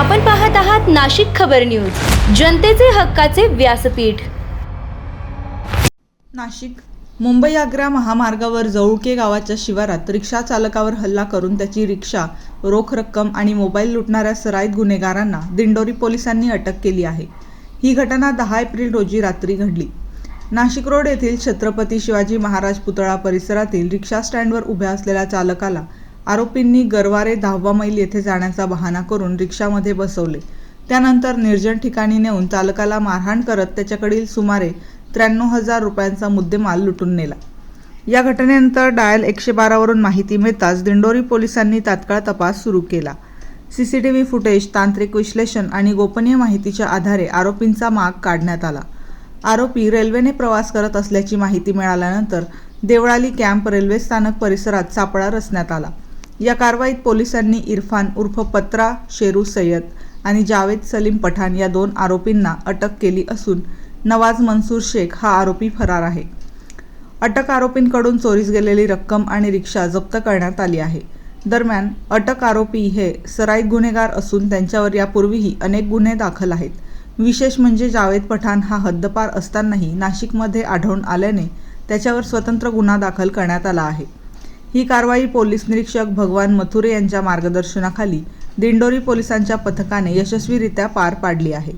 आपण पाहत आहात नाशिक खबर न्यूज, जनतेचे हक्काचे व्यासपीठ। नाशिक मुंबई आग्रा महामार्गावर जवळके गावाच्या शिवारात रिक्षा चालकावर हल्ला करून त्याची रिक्षा, रोख रक्कम आणि मोबाईल लुटणाऱ्या सराईत गुन्हेगारांना दिंडोरी पोलिसांनी अटक केली आहे। ही घटना 10 एप्रिल रोजी रात्री घडली। नाशिक रोड येथील छत्रपती शिवाजी महाराज पुतळा परिसरातील रिक्षा स्टँडवर उभ्या असलेल्या चालकाला आरोपींनी गरवारे 10वा मैल येथे जाण्याचा बहाणा करून रिक्षामध्ये बसवले। त्यानंतर निर्जन ठिकाणी नेऊन चालकाला मारहाण करत त्याच्याकडील सुमारे 93,000 रुपयांचा मुद्देमाल लुटून नेला। या घटनेनंतर डायल 112 वरून माहिती मिळताच दिंडोरी पोलिसांनी तात्काळ तपास सुरू केला। सीसीटीव्ही फुटेज, तांत्रिक विश्लेषण आणि गोपनीय माहितीच्या आधारे आरोपींचा माग काढण्यात आला। आरोपी रेल्वेने प्रवास करत असल्याची माहिती मिळाल्यानंतर देवळाली कॅम्प रेल्वे स्थानक परिसरात सापळा रचण्यात आला। या कारवाईत पोलिसांनी इरफान उर्फ पत्रा शेरू सय्यद आणि जावेद सलीम पठाण या 2 आरोपींना अटक केली असून नवाज मंसूर शेख हा आरोपी फरार आहे। अटक आरोपींकडून चोरीस गेलेली रक्कम आणि रिक्षा जप्त करण्यात आली आहे। दरम्यान अटक आरोपी हे सराईत गुन्हेगार असून त्यांच्यावर यापूर्वीही अनेक गुन्हे दाखल आहेत। विशेष म्हणजे जावेद पठाण हा हद्दपार असतानाही नाशिकमध्ये आढळून आल्याने त्याच्यावर स्वतंत्र गुन्हा दाखल करण्यात आला आहे। ही कारवाई पोलीस निरीक्षक भगवान मथुरे यांच्या मार्गदर्शनाखाली दिंडोरी पोलिसांच्या पथकाने यशस्वीरित्या पार पाडली आहे।